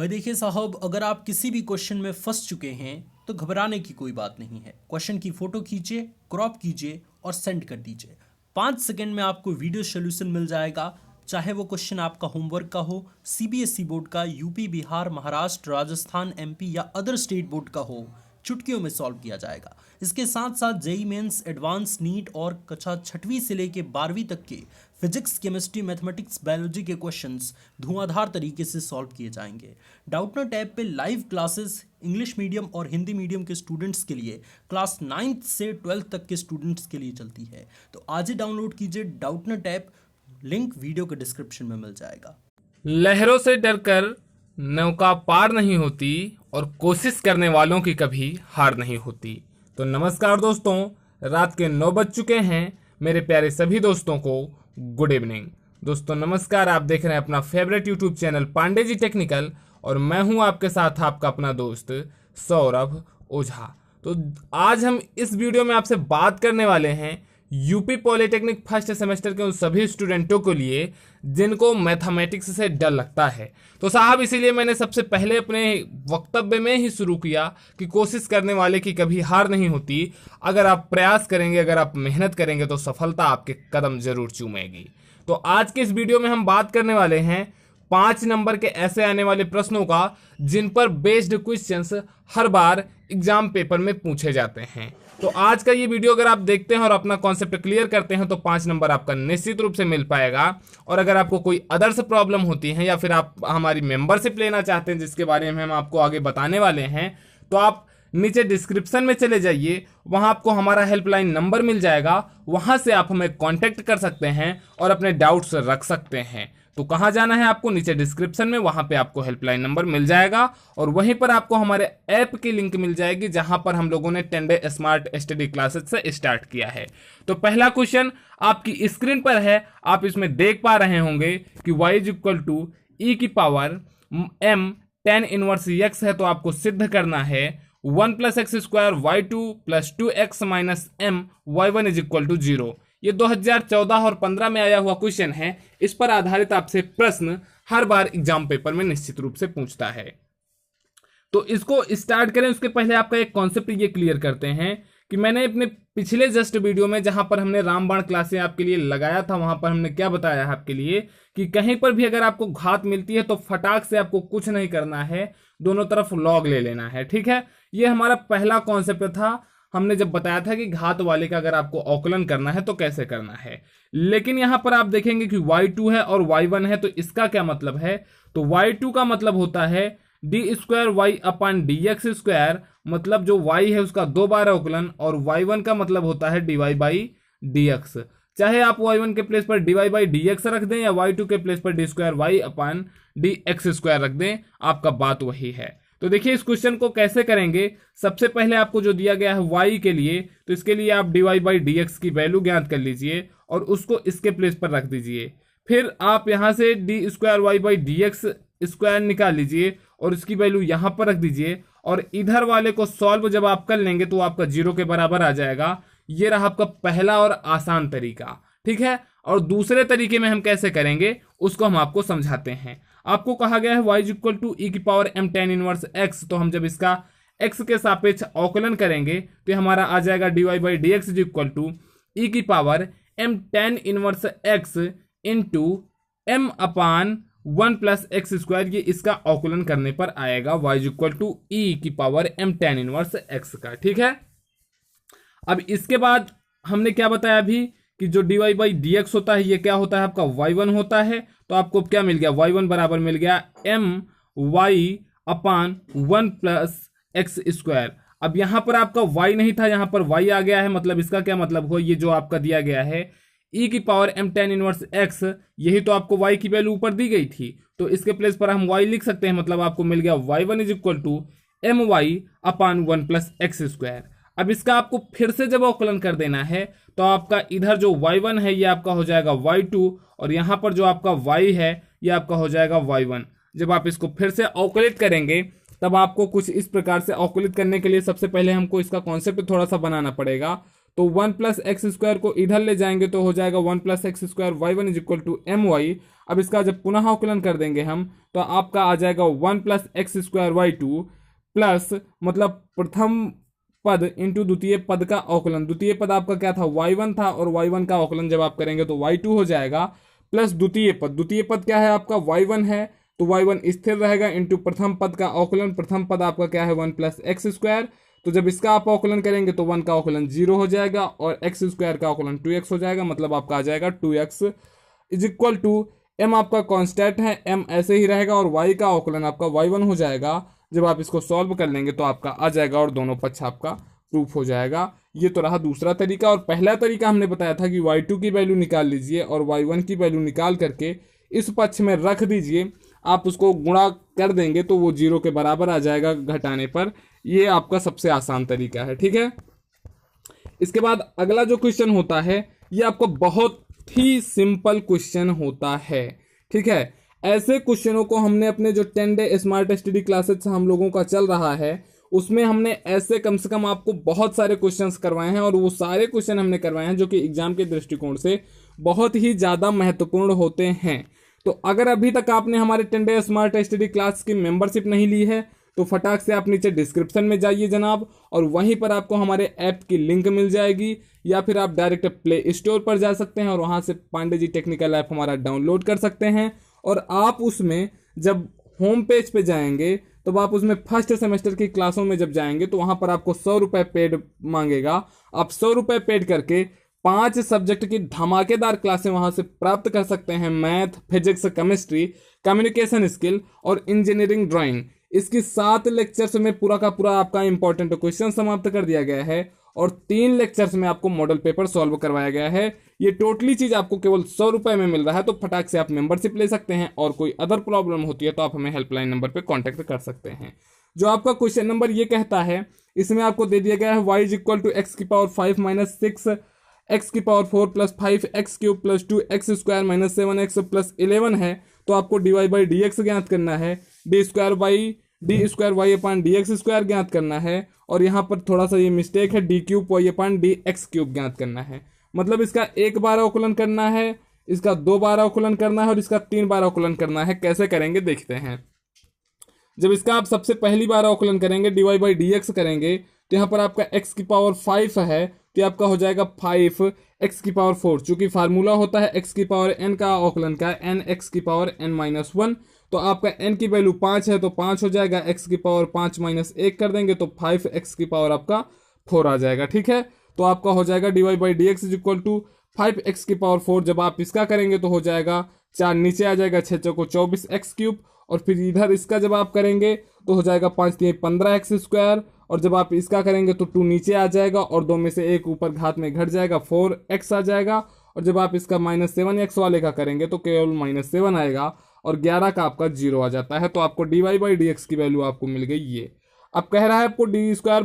भाई देखिए साहब, अगर आप किसी भी क्वेश्चन में फंस चुके हैं तो घबराने की कोई बात नहीं है। क्वेश्चन की फोटो खींचिए, क्रॉप कीजिए और सेंड कर दीजिए। 5 सेकंड में आपको वीडियो सोल्यूशन मिल जाएगा। चाहे वो क्वेश्चन आपका होमवर्क का हो, सीबीएसई बोर्ड का, यूपी, बिहार, महाराष्ट्र, राजस्थान, एमपी या अदर स्टेट बोर्ड का हो, चुटकियों में सॉल्व किया जाएगा। इसके साथ साथ जेई मेंस, एडवांस, नीट और कक्षा 6वीं से लेके 12वीं तक के फिजिक्स, केमिस्ट्री, मैथमेटिक्स, बायोलॉजी के क्वेश्चंस धुआंधार तरीके से सॉल्व किए जाएंगे। डाउटनट ऐप पे लाइव क्लासेस इंग्लिश मीडियम और हिंदी मीडियम के स्टूडेंट्स के लिए, क्लास 9th से 12th तक के स्टूडेंट्स के लिए चलती है। तो आज ही डाउनलोड कीजिए डाउटनट ऐप, लिंक वीडियो के डिस्क्रिप्शन में मिल जाएगा। लहरों से डरकर नौका पार नहीं होती और कोशिश करने वालों की कभी हार नहीं होती। तो नमस्कार दोस्तों, रात के 9 बज चुके हैं। मेरे प्यारे सभी दोस्तों को गुड इवनिंग। दोस्तों नमस्कार, आप देख रहे हैं अपना favourite YouTube channel Pandey ji technical और मैं हूं आपके साथ आपका अपना दोस्त सौरभ ओझा। तो आज हम इस वीडियो में आपसे बात करने वाले हैं यूपी पॉलिटेक्निक फर्स्ट सेमेस्टर के उन सभी स्टूडेंटों के लिए जिनको मैथमेटिक्स से डर लगता है। तो साहब इसीलिए मैंने सबसे पहले अपने वक्तव्य में ही शुरू किया कि कोशिश करने वाले की कभी हार नहीं होती। अगर आप प्रयास करेंगे, अगर आप मेहनत करेंगे तो सफलता आपके कदम जरूर चूमेगी। तो आज के इस वीडियो में हम बात करने वाले हैं 5 नंबर के ऐसे आने वाले प्रश्नों का जिन पर बेस्ड क्वेश्चंस हर बार एग्जाम पेपर में पूछे जाते हैं। तो आज का ये वीडियो अगर आप देखते हैं और अपना कॉन्सेप्ट क्लियर करते हैं तो 5 नंबर आपका निश्चित रूप से मिल पाएगा। और अगर आपको कोई अदर्स प्रॉब्लम होती है या फिर आप हमारी मेंबरशिप लेना चाहते हैं जिसके बारे में हम आपको आगे बताने वाले हैं, तो आप नीचे डिस्क्रिप्शन में चले जाइए, वहां आपको हमारा हेल्पलाइन नंबर मिल जाएगा। वहां से आप हमें कांटेक्ट कर सकते हैं और अपने डाउट्स रख सकते हैं। तो कहां जाना है आपको? नीचे डिस्क्रिप्शन में, वहां पे आपको हेल्पलाइन नंबर मिल जाएगा और वहीं पर आपको हमारे ऐप की लिंक मिल जाएगी जहां पर हम लोगों ने 10 डे स्मार्ट स्टडी क्लासेस से स्टार्ट किया है। तो पहला क्वेश्चन आपकी स्क्रीन पर है, आप इसमें देख पा रहे होंगे कि y इज इक्वल टू ई की power m tan inverse x है। तो आपको सिद्ध करना है 1 + x² y2 + 2x - m y1 is equal to 0। ये 2014 और 15 में आया हुआ क्वेश्चन है। इस पर आधारित आपसे प्रश्न हर बार एग्जाम पेपर में निश्चित रूप से पूछता है। तो इसको स्टार्ट करें उसके पहले आपका एक कॉन्सेप्ट ये क्लियर करते हैं कि मैंने अपने पिछले जस्ट वीडियो में जहां पर हमने रामबाण क्लासें आपके लिए लगाया था, वहां पर हमने क्या बताया है आपके लिए कि कहीं पर भी अगर आपको घात मिलती है तो फटाक से आपको कुछ नहीं करना है, दोनों तरफ लॉग ले लेना है। ठीक है, ये हमारा पहला कॉन्सेप्ट था। हमने जब बताया था कि घात वाले का अगर आपको अवकलन करना है तो कैसे करना है। लेकिन यहां पर आप देखेंगे कि y2 है और y1 है, तो इसका क्या मतलब है? तो y2 का मतलब होता है d² y/dx², मतलब जो y है उसका 2 बार अवकलन, और y1 का मतलब होता है dy/dx। चाहे आप y1 के प्लेस पर dy/dx रख दें या y2 के प्लेस पर d² y/dx² रख दें, आपका बात वही है। तो देखिए इस क्वेश्चन को कैसे करेंगे। सबसे पहले आपको जो दिया गया है y के लिए, तो इसके लिए आप dy/dx की वैल्यू ज्ञात कर लीजिए और उसको इसके प्लेस पर रख दीजिए। फिर आप यहां से d² y/dx² निकाल लीजिए और इसकी वैल्यू यहां पर रख दीजिए और इधर वाले को सॉल्व जब आप कर लेंगे तो आपका 0 के बराबर आ जाएगा। ये रहा आपका पहला और आसान तरीका। ठीक है, और दूसरे तरीके में हम कैसे करेंगे उसको हम आपको समझाते हैं। आपको कहा गया है y इज इक्वल टू ई की power m tan inverse x। तो हम जब इसका x के सापेक्ष अवकलन करेंगे तो हमारा आ जाएगा dy/dx इज इक्वल टू ई की power m tan inverse x into m/1 + x²। ये इसका अवकलन करने पर आएगा y इज इक्वल टू ई की power m tan inverse x का। ठीक है, अब इसके बाद हमने क्या बताया अभी कि जो dy/dx होता है ये क्या होता है? आपका y1 होता है। तो आपको क्या मिल गया? y1 बराबर मिल गया my/1 + x²। अब यहां पर आपका y नहीं था, यहां पर y आ गया है, मतलब इसका क्या मतलब हो? ये जो आपका दिया गया है e की power m tan inverse x, यही तो आपको y की वैल्यू ऊपर दी गई थी, तो इसके प्लेस पर हम y लिख सकते हैं। मतलब आपको मिल गया y1 is equal to my/1 + x²। अब इसका आपको फिर से जब अवकलन कर देना है तो आपका इधर जो y1 है ये आपका हो जाएगा y2 और यहां पर जो आपका y है ये आपका हो जाएगा y1। जब आप इसको फिर से अवकलित करेंगे तब आपको कुछ इस प्रकार से अवकलित करने के लिए सबसे पहले हमको इसका कॉन्सेप्ट थोड़ा सा बनाना पड़ेगा। तो 1 प्लस एक्स स्क्वायर को इधर ले जाएंगे तो हो जाएगा 1 plus x square y one is equal to m y. अब इसका जब पुनः अवकलन कर देंगे हम तो आपका आ जाएगा 1 plus x square y two plus मतलब प्रथम पद इंटू द्वितीय पद का अवकलन। द्वितीय पद आपका क्या था, y1 था, और y1 का अवकलन जब आप करेंगे तो y2 हो जाएगा प्लस द्वितीय पद क्या है आपका y1 है, तो y1 स्थिर रहेगा इंटू प्रथम पद का अवकलन। प्रथम पद आपका क्या है 1 प्लस एक्स स्क्वायर, तो जब इसका आप अवकलन करेंगे तो 1 का अवकलन 0 हो जाएगा और एक्स स्क्वायर का अवकलन 2x हो जाएगा, मतलब आपका आ जाएगा 2x is equal to m आपका कांस्टेंट है, m ऐसे ही रहेगा और y का अवकलन आपका y1 हो जाएगा। जब आप इसको सॉल्व कर लेंगे तो आपका आ जाएगा और दोनों पक्ष आपका प्रूफ हो जाएगा। ये तो रहा दूसरा तरीका। और पहला तरीका हमने बताया था कि y2 की वैल्यू निकाल लीजिए और y1 की वैल्यू निकाल करके इस पक्ष में रख दीजिए, आप उसको गुणा कर देंगे तो वो 0 के बराबर आ जाएगा घटाने पर। ये आपका सबसे आसान तरीका है, ठीक है। इसके बाद अगला जो क्वेश्चन होता है ये आपको बहुत ही सिंपल क्वेश्चन होता है, ठीक है। ऐसे क्वेश्चनों को हमने अपने जो 10 डे स्मार्ट स्टडी क्लासेस हम लोगों का चल रहा है उसमें हमने ऐसे कम से कम आपको बहुत सारे क्वेश्चंस करवाए हैं, और वो सारे क्वेश्चन हमने करवाए हैं जो कि एग्जाम के दृष्टिकोण से बहुत ही ज़्यादा महत्वपूर्ण होते हैं। तो अगर अभी तक आपने हमारे 10 डे स्मार्ट स्टडी क्लास की मेंबरशिप नहीं ली है तो फटाक से आप नीचे डिस्क्रिप्शन में जाइए जनाब, और वहीं पर आपको हमारे ऐप की लिंक मिल जाएगी, या फिर आप डायरेक्ट प्ले स्टोर पर जा सकते हैं और वहाँ से पांडे जी टेक्निकल ऐप हमारा डाउनलोड कर सकते हैं। और आप उसमें जब होम पेज पे जाएंगे तो आप उसमें फर्स्ट सेमेस्टर की क्लासों में जब जाएंगे तो वहाँ पर आपको 100 रुपये पेड मांगेगा। आप 100 रुपये पेड करके 5 सब्जेक्ट की धमाकेदार क्लासें वहाँ से प्राप्त कर सकते हैं। Math, physics, chemistry, communication skill और इंजीनियरिंग ड्राइंग। इसकी 7 लेक्चर्स में पूरा का पूरा आपका इंपॉर्टेंट क्वेश्चन समाप्त कर दिया गया है और 3 लेक्चर्स में आपको मॉडल पेपर सॉल्व करवाया गया है। ये टोटली चीज आपको केवल 100 रुपये में मिल रहा है, तो फटाक से आप मेंबरशिप ले सकते हैं। और कोई अदर प्रॉब्लम होती है तो आप हमें हेल्पलाइन नंबर पे कांटेक्ट कर सकते हैं। जो आपका क्वेश्चन नंबर ये कहता है, इसमें आपको दे दिया गया है y is equal to x की पावर 5 माइनस 6 एक्स की power 4 plus 5 x cube plus 2 x square minus 7 x plus 11 है। तो आपको d y by d x ज्ञात करना है, d square y upon d x square ज्ञात करना है, और यहाँ पर थोड़ा सा ये मिस्टेक है, D cube y upon d x cube ज्ञात करना है। मतलब इसका 1 बार अवकलन करना है, इसका 2 बार अवकलन करना है और इसका 3 बार अवकलन करना है। कैसे करेंगे देखते हैं। जब इसका आप सबसे पहली बार अवकलन करेंगे, d y by d x करेंगे, तो यहाँ पर आपका एक्स की पावर 5 है तो आपका हो जाएगा 5 एक्स की पावर 4। चूंकि फार्मूला होता है एक्स की पावर एन का अवकलन का, एन एक्स की पावर एन माइनस 1, तो आपका n की वैल्यू 5 है तो 5 हो जाएगा। x की पावर 5 माइनस 1 कर देंगे तो 5x की पावर आपका 4 आ जाएगा, ठीक है। तो आपका हो जाएगा d y by d x is equal to 5x की पावर 4। जब आप इसका करेंगे तो हो जाएगा 4 नीचे आ जाएगा, 6 चौको 24 एक्स क्यूब, और फिर इधर इसका जब आप करेंगे तो हो जाएगा 5 3 15 एक्स स्क्वायर, और जब आप इसका करेंगे तो 2 नीचे आ जाएगा और 2 में से 1 ऊपर घात में घट जाएगा, 4x आ जाएगा। और जब आप इसका -7x वाले का करेंगे तो केवल -7 आएगा और 11 का आपका 0 आ जाता है। तो आपको d y by d x की वैल्यू आपको मिल गई ये। अब कह रहा है आपको d square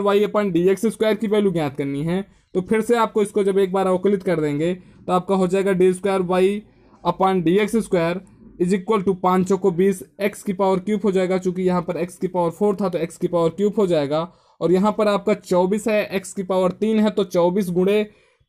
y upon d x square की वैल्यू ज्ञात करनी है, तो फिर से आपको इसको जब एक बार अवकलित कर देंगे तो आपका हो जाएगा d square y upon d x square is equal to 5 चौको 20 एक्स की पावर क्यूब हो जाएगा। चूंकि यहाँ पर एक्स की पावर 4 था तो एक्स की पावर क्यूब हो जाएगा, और यहाँ पर आपका 24 है, एक्स की पावर 3 है तो 24 गुणे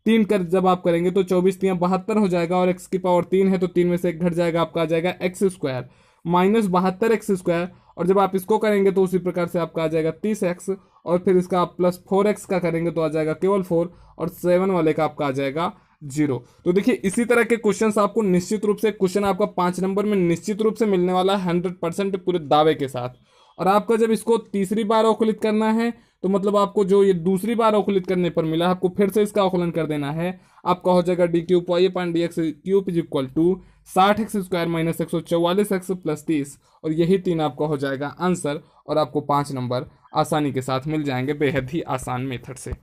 3 कर जब आप करेंगे तो 24 3 72 हो जाएगा, और x की पावर 3 है तो 3 में से 1 घट जाएगा, आपका आ जाएगा x square minus 72 x square. और जब आप इसको करेंगे तो उसी प्रकार से आपका आ जाएगा 30x, और फिर इसका आप प्लस 4x का करेंगे तो आ जाएगा केवल 4, और 7 वाले का आपका आ जाएगा 0। तो देखिए इसी तरह के क्वेश्चंस आपको निश्चित रूप से, क्वेश्चन आपका 5 नंबर में निश्चित रूप से मिलने वाला है 100% पूरे दावे के साथ। और आपका जब इसको तीसरी बार अवकलित करना है तो मतलब आपको जो ये दूसरी बार अवकलित करने पर मिला, आपको फिर से इसका अवकलन कर देना है। आपका हो जाएगा d cube y upon d x cube is equal to 60 x square minus 144 x plus 30, और यही 3 आपका हो जाएगा आंसर, और आपको 5 नंबर आसानी के साथ मिल जाएंगे बेहद ही आसान मेथड से।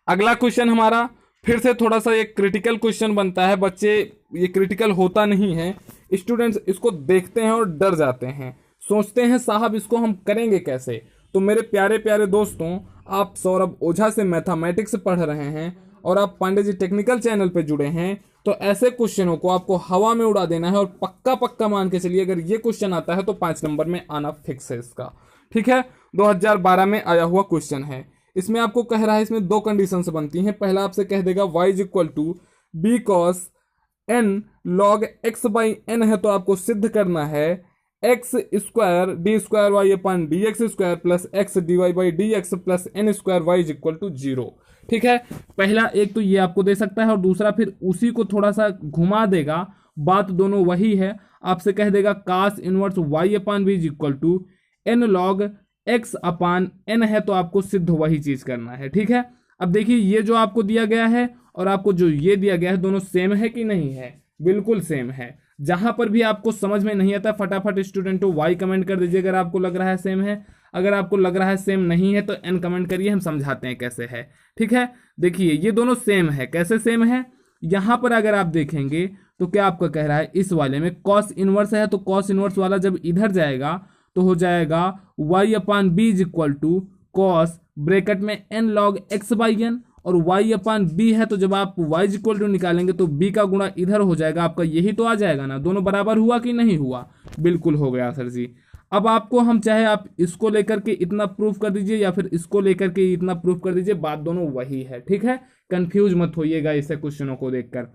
अगला क्वेश्चन हमारा फिर से थोड़ा सा एक क्रिटिकल क्वेश्चन बनता है। बच्चे ये क्रिटिकल होता नहीं है, स्टूडेंट्स इसको देखते हैं और डर जाते हैं, सोचते हैं साहब इसको हम करेंगे कैसे। तो मेरे प्यारे प्यारे दोस्तों, आप सौरभ ओझा से मैथमेटिक्स पढ़ रहे हैं और आप पांडे जी टेक्निकल चैनल पे जुड़े हैं, तो ऐसे क्वेश्चनों को आपको हवा में उड़ा देना है और पक्का पक्का मान के चलिए अगर ये क्वेश्चन आता है तो 5 नंबर में आना फिक्स है इसका, ठीक है। 2012 में आया हुआ क्वेश्चन है। इसमें आपको कह रहा है, इसमें दो कंडीशंस बनती हैं। पहला आपसे कह देगा y is equal to b cos n log x by n है, तो आपको सिद्ध करना है x square d square y upon d x square plus x d y by d x plus n square y is equal to 0। ठीक है, पहला एक तो ये आपको दे सकता है और दूसरा फिर उसी को थोड़ा सा घुमा देगा, बात दोनों वही है। आपसे कह देगा cos inverse y upon b is equal to n log x upon n है, तो आपको सिद्ध वही चीज करना है। ठीक है, अब देखिए ये जो आपको दिया गया है और आपको जो ये दिया गया है दोनों सेम है कि नहीं है? बिल्कुल सेम है। जहां पर भी आपको समझ में नहीं आता फटाफट स्टूडेंटों वाई कमेंट कर दीजिए अगर आपको लग रहा है सेम है। अगर आपको लग रहा है सेम नहीं है तो एन कमेंट करिए, हम समझाते हैं कैसे है। ठीक है, देखिए ये दोनों सेम है। कैसे सेम है? यहां पर अगर आप देखेंगे तो क्या आपका कह रहा है, इस वाले में कॉस इनवर्स है, तो कॉस इनवर्स वाला जब इधर जाएगा तो हो जाएगा y upon b is equal to cos bracket में n log x by n, और y अपान बी है तो जब आप y इज इक्वल टू निकालेंगे तो b का गुणा इधर हो जाएगा, आपका यही तो आ जाएगा ना। दोनों बराबर हुआ कि नहीं हुआ? बिल्कुल हो गया सर जी। अब आपको हम चाहे आप इसको लेकर के इतना प्रूफ कर दीजिए या फिर इसको लेकर के इतना प्रूफ कर दीजिए, बात दोनों वही है। ठीक है, कंफ्यूज मत होइएगा इससे क्वेश्चनों को देखकर।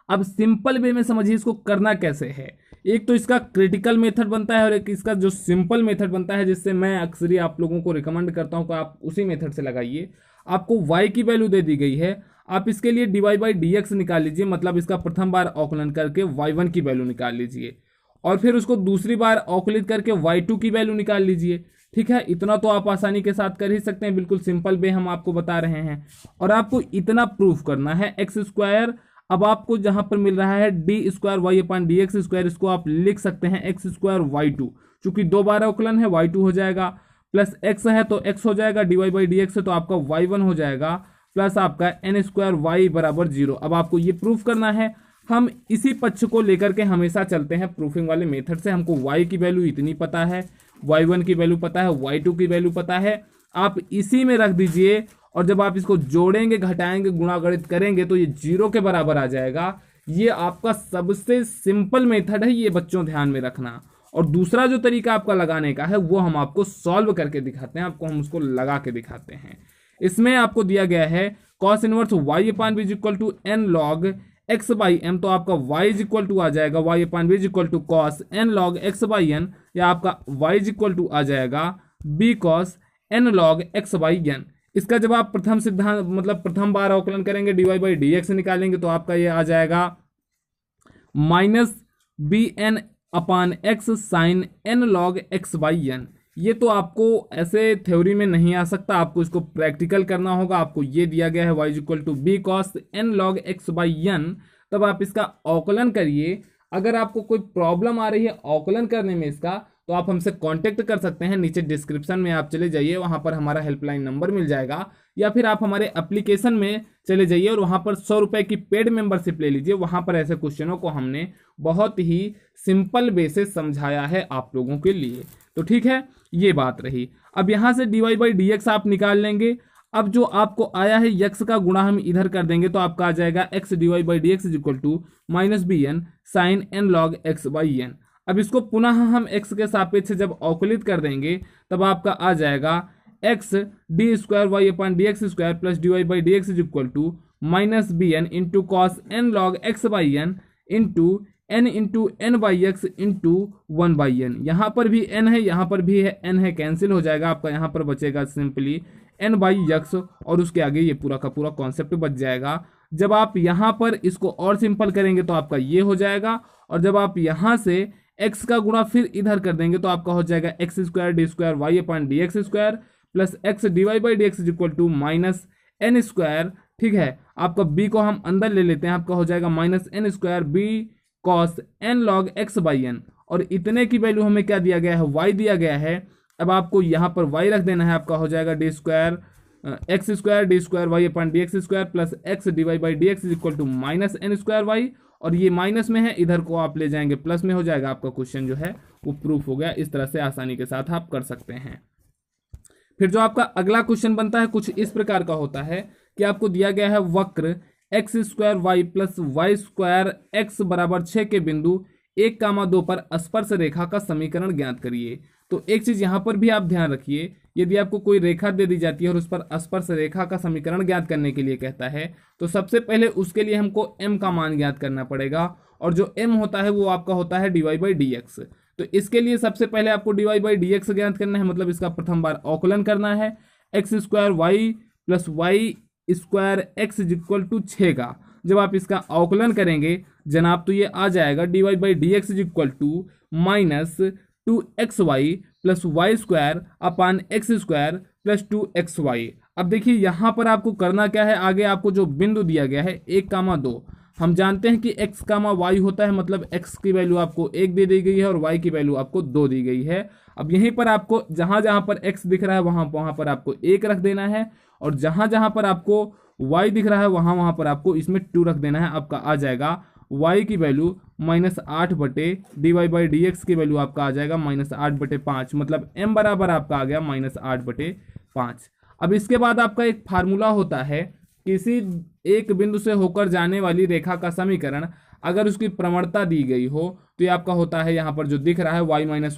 अब सिंपल वे में समझिए इसको करना कैसे है। एक तो इसका क्रिटिकल मेथड बनता है और एक इसका जो सिंपल मेथड बनता है, जिससे मैं अक्सर ही आप लोगों को रिकमेंड करता हूं कि आप उसी मेथड से लगाइए। आपको y की वैल्यू दे दी गई है, आप इसके लिए dy बाई डी एक्स निकाल लीजिए, मतलब इसका प्रथम बार अवकलन करके y1 की वैल्यू निकाल लीजिए और फिर उसको दूसरी बार अवकलित करके y2 की वैल्यू निकाल लीजिए। ठीक है, इतना तो आप आसानी के साथ कर ही सकते हैं, बिल्कुल सिंपल वे हम आपको बता रहे हैं। और आपको इतना प्रूफ करना है एक्स स्क्वायर, अब आपको जहां पर मिल रहा है d square y upon d x square, इसको आप लिख सकते हैं एक्स स्क्वायर वाई टू, चूंकि दो बार अवकलन है वाई टू हो जाएगा, प्लस एक्स है तो एक्स हो जाएगा, d y by d x है तो आपका वाई वन हो जाएगा, प्लस आपका एन स्क्वायर वाई बराबर 0। अब आपको ये प्रूफ करना है। हम इसी पक्ष को लेकर के हमेशा चलते हैं प्रूफिंग वाले मेथड से। हमको y की वैल्यू इतनी पता है, y1 की वैल्यू पता है, y2 की वैल्यू पता है, आप इसी में रख दीजिए और जब आप इसको जोड़ेंगे, घटाएंगे, गुणागणित करेंगे तो ये 0 के बराबर आ जाएगा। ये आपका सबसे सिंपल मेथड है, ये बच्चों ध्यान में रखना। और दूसरा जो तरीका आपका लगाने का है वो हम आपको सॉल्व करके दिखाते हैं, आपको हम उसको लगा के दिखाते हैं। इसमें आपको दिया गया है cos inverse y upon b is equal to n log x by m, तो आपका y इज इक्वल टू आ जाएगा y upon b is equal to cos n log x by n, या आपका y इज इक्वल टू आ जाएगा b cos n log x by n. इसका जब आप प्रथम सिद्धांत मतलब प्रथम बार अवकलन करेंगे d y by d x निकालेंगे तो आपका ये आ जाएगा minus b n upon x sine n log x by n. ये तो आपको ऐसे थ्योरी में नहीं आ सकता, आपको इसको प्रैक्टिकल करना होगा। आपको ये दिया गया है y is equal to b cos n log x by n, तब आप इसका अवकलन करिए। अगर आपको कोई प्रॉब्लम आ रही है अवकलन करने में इसका, तो आप हमसे कांटेक्ट कर सकते हैं। नीचे डिस्क्रिप्शन में आप चले जाइए, वहां पर हमारा हेल्पलाइन नंबर मिल जाएगा, या फिर आप हमारे एप्लीकेशन में चले जाइए और वहां पर 100 रुपए की पेड मेंबरशिप ले लीजिए। वहां पर ऐसे क्वेश्चनों को हमने बहुत ही सिंपल वे से समझाया है आप लोगों के लिए। तो ठीक है, ये बात रही। अब यहां से dy बाई डी एक्स आप निकाल लेंगे। अब जो आपको आया है x का गुणा हम इधर कर देंगे तो आपका आ जाएगा x dy by d x is equal to minus b n sine n log x by n. अब इसको पुनः हम x के सापेक्ष जब अवकलित कर देंगे तब आपका आ जाएगा x d square y upon d x square plus d y by d x is equal to minus b n into cos n log x by n into n by x into 1 by n. यहाँ पर भी n है, यहाँ पर भी है n है, cancel हो जाएगा। आपका यहाँ पर बचेगा सिंपली n बाई एक्स और उसके आगे ये पूरा का पूरा कॉन्सेप्ट बच जाएगा। जब आप यहाँ पर इसको और सिंपल करेंगे तो आपका ये हो जाएगा, और जब आप यहाँ से x का गुणा फिर इधर कर देंगे तो आपका हो जाएगा x square d square y upon d x square plus x d y by d x equal to minus n square. ठीक है, आपका b को हम अंदर ले लेते हैं, आपका हो जाएगा minus n square b cos n log x by n, और इतने की वैल्यू हमें क्या दिया गया है, y दिया गया है। अब आपको यहाँ पर y रख देना है, आपका हो जाएगा d square x square d square y upon d x square plus x d y by d x equal to minus n square y, और ये माइनस में है, इधर को आप ले जाएंगे प्लस में हो जाएगा। आपका क्वेश्चन जो है वो प्रूफ हो गया। इस तरह से आसानी के साथ आप कर सकते हैं। फिर जो आपका अगला क्वेश्चन बनता है कुछ इस प्रकार का होता है कि आपको दिया गया है वक्र x square y plus y square x बराबर 6 के बिंदु 1,2 पर स्पर्श रेखा का समीकरण ज्ञात करिए। तो एक चीज यहाँ पर भी आप ध्यान रखिए, यदि आपको कोई रेखा दे दी जाती है और उस पर स्पर्श रेखा का समीकरण ज्ञात करने के लिए कहता है, तो सबसे पहले उसके लिए हमको m का मान ज्ञात करना पड़ेगा, और जो m होता है वो आपका होता है dy/dx। तो इसके लिए सबसे पहले आपको dy/dx ज्ञात करना है, मतलब इसका प्रथम बार अवकलन करना है। x² y + y² x = 6 का जब आप इसका अवकलन करेंगे जनाब, तो ये आ जाएगा dy/dx = -2xy + y² x² + 2xy। अब देखिए यहाँ पर आपको करना क्या है, आगे आपको जो बिंदु दिया गया है 1,2, हम जानते हैं कि x, y होता है, मतलब x की वैल्यू आपको 1 दे दी गई है और y की वैल्यू आपको 2 दी गई है। अब यहीं पर आपको जहां जहां पर x दिख रहा है वहां पर आपको 1 रख देना है, और जहां जहां पर आपको y दिख रहा है वहां पर आपको इसमें 2 रख देना है। आपका आ जाएगा y की वैल्यू -8 बटे dy/dx की वैल्यू आपका आ जाएगा -8/5, मतलब m बराबर आपका आ गया -8/5। अब इसके बाद आपका एक फार्मूला होता है, किसी एक बिंदु से होकर जाने वाली रेखा का समीकरण अगर उसकी प्रवणता दी गई हो तो ये आपका होता है, यहाँ पर जो दिख रहा है y - y1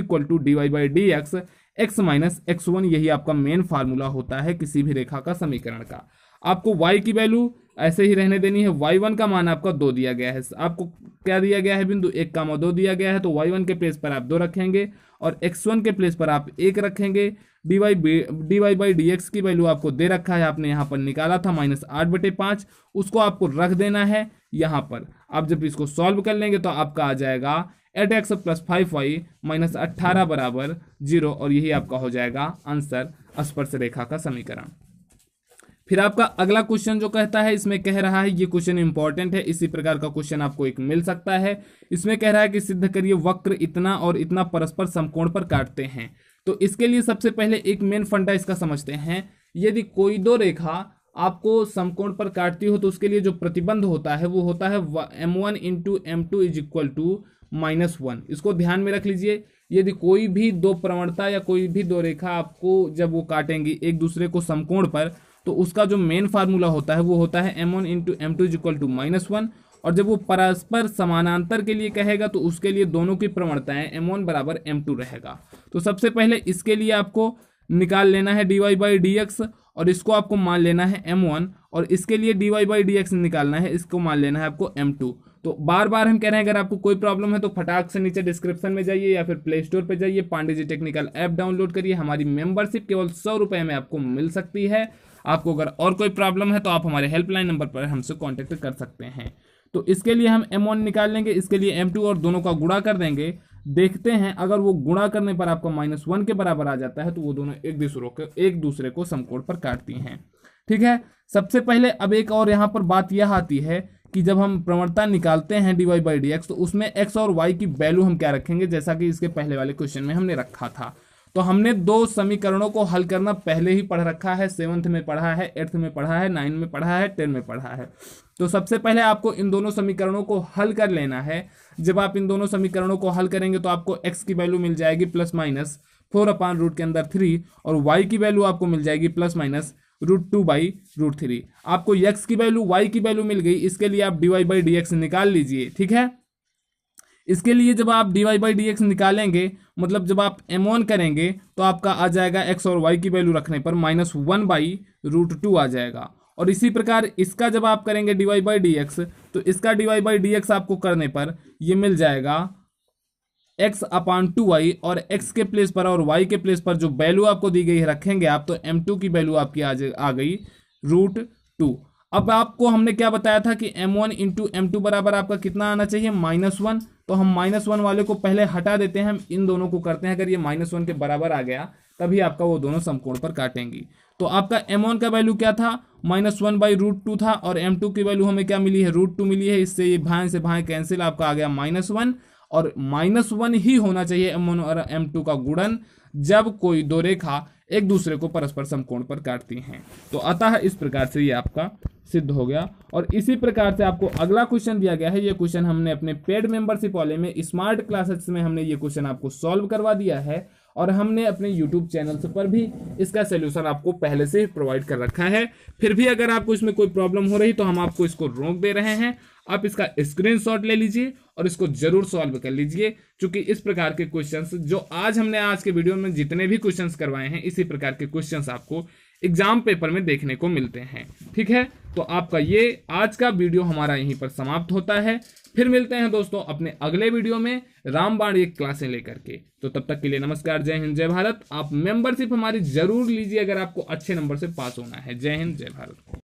= dy/dx x - x1। यही आपका मेन फार्मूला होता है किसी भी रेखा का समीकरण का। आपको y की वैल्यू ऐसे ही रहने देनी है। y1 का मान आपका 2 दिया गया है, आपको क्या दिया गया है, बिंदु 1,2 दिया गया है, तो y1 के प्लेस पर आप 2 रखेंगे और x1 के प्लेस पर आप 1 रखेंगे। dy/dx की वैल्यू आपको दे रखा है, आपने यहाँ पर निकाला था -8/5, उसको आपको रख देना है यहाँ पर। आप जब इसको सॉल्व कर लेंगे तो आपका आ जाएगा 8x + 5y - 18 = 0, और यही आपका हो जाएगा आंसर, स्पर्श रेखा का समीकरण। फिर आपका अगला क्वेश्चन जो कहता है, इसमें कह रहा है, ये क्वेश्चन इंपॉर्टेंट है, इसी प्रकार का क्वेश्चन आपको एक मिल सकता है। इसमें कह रहा है कि सिद्ध करिए वक्र इतना और इतना परस्पर समकोण पर काटते हैं। तो इसके लिए सबसे पहले एक मेन फंडा इसका समझते हैं। यदि कोई दो रेखा आपको समकोण पर काटती हो तो उसके लिए जो प्रतिबंध होता है वो होता है m1 × m2 = -1। इसको ध्यान में रख लीजिए। यदि कोई भी दो प्रवणता या कोई भी दो रेखा आपको जब वो काटेंगी एक दूसरे को समकोण पर, तो उसका जो मेन फार्मूला होता है वो होता है m1 × m2 = -1। और जब वो परस्पर समानांतर के लिए कहेगा तो उसके लिए दोनों की प्रवणताएं m1 = m2 रहेगा। तो सबसे पहले इसके लिए आपको निकाल लेना है dy/dx, और इसको आपको मान लेना है m1, और इसके लिए dy/dx निकालना है, इसको मान लेना है आपको m2। तो बार बार हम कह रहे हैं, अगर आपको कोई प्रॉब्लम है तो फटाक से नीचे डिस्क्रिप्शन में जाइए या फिर प्ले स्टोर पे जाइए, Pandey ji technical app download करिए। हमारी मेंबरशिप केवल 100 रुपए में आपको मिल सकती है। आपको अगर और कोई प्रॉब्लम है तो आप हमारे हेल्पलाइन नंबर पर हमसे कांटेक्ट कर सकते हैं। तो इसके लिए हम m1 निकाल लेंगे, इसके लिए m2 और दोनों का गुणा कर देंगे। देखते हैं अगर वो गुणा करने पर आपका -1 के बराबर आ जाता है तो वो दोनों एक दूसरे को समकोण पर काटती हैं। ठीक है, सबसे पहले अब एक और यहाँ पर बात यह आती है कि जब हम प्रवणता निकालते हैं dy/dx तो उसमें x और y की वैल्यू हम क्या रखेंगे, जैसा कि इसके पहले वाले क्वेश्चन में हमने रखा था। तो हमने दो समीकरणों को हल करना पहले ही पढ़ रखा है, 7th में पढ़ा है, 8th में पढ़ा है, 9 में पढ़ा है, 10 में पढ़ा है। तो सबसे पहले आपको इन दोनों समीकरणों को हल कर लेना है। जब आप इन दोनों समीकरणों को हल करेंगे तो आपको x की वैल्यू मिल जाएगी ±4/√3 और y की वैल्यू आपको मिल जाएगी ±√2/√3। आपको x की वैल्यू y की वैल्यू मिल गई, इसके लिए आप dy/dx निकाल लीजिए। ठीक है, इसके लिए जब आप dy/dx निकालेंगे, मतलब जब आप m1 करेंगे तो आपका आ जाएगा x और y की वैल्यू रखने पर -1/√2 आ जाएगा। और इसी प्रकार इसका जब आप करेंगे dy/dx तो इसका dy/dx आपको करने पर ये मिल जाएगा x/2y, और x के प्लेस पर और y के प्लेस पर जो वैल्यू आपको दी गई है रखेंगे आप, तो m2 की वैल्यू आपकी आ गई √2। अब आपको हमने क्या बताया था कि m1 × m2 बराबर आपका कितना आना चाहिए, -1। तो हम -1 वाले को पहले हटा देते हैं, हम इन दोनों को करते हैं। अगर ये -1 के बराबर आ गया तभी आपका वो दोनों समकोण पर काटेंगी। तो आपका m1 का वैल्यू क्या था, -1/√2 था, और m2 की वैल्यू हमें क्या मिली है, √2 मिली है। इससे ये भाई से भाई कैंसिल, आपका आ गया -1, और -1 ही होना चाहिए m1 और m2 का गुणन जब कोई दो रेखा एक दूसरे को परस्पर समकोण पर काटती हैं। तो अतः इस प्रकार से ये आपका सिद्ध हो गया। और इसी प्रकार से आपको अगला क्वेश्चन दिया गया है। ये क्वेश्चन हमने अपने पेड मेंबरशिप वाले में स्मार्ट क्लासेस में हमने ये क्वेश्चन आपको सॉल्व करवा दिया है, और हमने अपने यूट्यूब चैनल पर भी इसका सोल्यूशन आपको पहले से प्रोवाइड कर रखा है। फिर भी अगर आपको इसमें कोई प्रॉब्लम हो रही तो हम आपको इसको रोक दे रहे हैं। आप इसका स्क्रीनशॉट ले लीजिए और इसको जरूर सॉल्व कर लीजिए, क्योंकि इस प्रकार के क्वेश्चंस जो हमने आज के वीडियो में जितने भी क्वेश्चंस करवाए हैं, इसी प्रकार के क्वेश्चंस आपको एग्जाम पेपर में देखने को मिलते हैं। ठीक है, तो आपका ये आज का वीडियो हमारा यहीं पर समाप्त होता है। फिर मिलते हैं दोस्तों अपने अगले वीडियो में रामबाण एक क्लासें लेकर के। तो तब तक के लिए नमस्कार, जय हिंद, जय भारत। आप मेंबरशिप हमारी जरूर लीजिए अगर आपको अच्छे नंबर से पास होना है। जय हिंद, जय भारत।